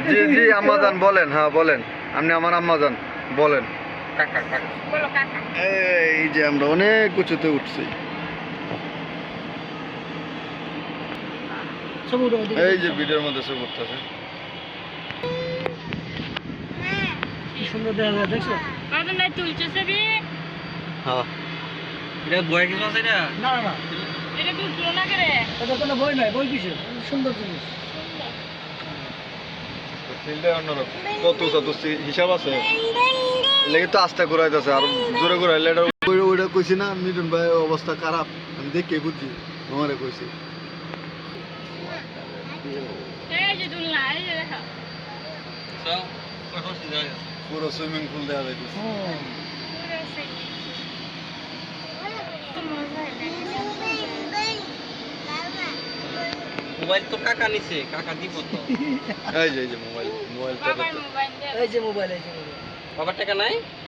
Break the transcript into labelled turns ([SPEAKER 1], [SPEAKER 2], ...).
[SPEAKER 1] জি জি আম্মাজান বলেন, হ্যাঁ বলেন, আপনি আমার আম্মাজান বলেন।
[SPEAKER 2] কাকা কাকা
[SPEAKER 3] বলো কাকা।
[SPEAKER 1] এই যে আমরা অনেক উঁচুতে উঠছি, এই যে ভিডিওর মধ্যে সব উঠতেছে।
[SPEAKER 4] কি সুন্দর দেখা যায়, দেখছো?
[SPEAKER 3] কত নাই তুলছে ছবি?
[SPEAKER 1] হ্যাঁ
[SPEAKER 2] এটা বয় কিছু আছে এটা?
[SPEAKER 4] না না না,
[SPEAKER 3] এটা তুলছো না করে?
[SPEAKER 4] এটা কোনো বই নাই, বই কিসের? সুন্দর জিনিস।
[SPEAKER 1] ফিল্ডে অন্যরকম, কত কত হিসাব আছে, লেগে তো আস্তে ঘুরাইতেছে, আর জোরে ঘুরাইলে এটা ওইটা কইছি না মিঠুন ভাই অবস্থা খারাপ, আমি দেখে বুঝছি, আমারে কইছি।
[SPEAKER 3] এই যে তুলনা, এই যে দেখো।
[SPEAKER 2] সব কত সিধা আছে।
[SPEAKER 1] পুরো সুইমিং পুল দেওয়া যাইতেছে।
[SPEAKER 3] পুরো সেই।
[SPEAKER 2] মোবাইল তো কাকা নিছে, কাকা দিব তো।
[SPEAKER 1] এই যে মোবাইল মোবাইলটা
[SPEAKER 3] বাবার মোবাইল দিয়ে।
[SPEAKER 4] এই যে মোবাইল, এই যে মোবাইল।
[SPEAKER 2] বাবার টাকা নাই?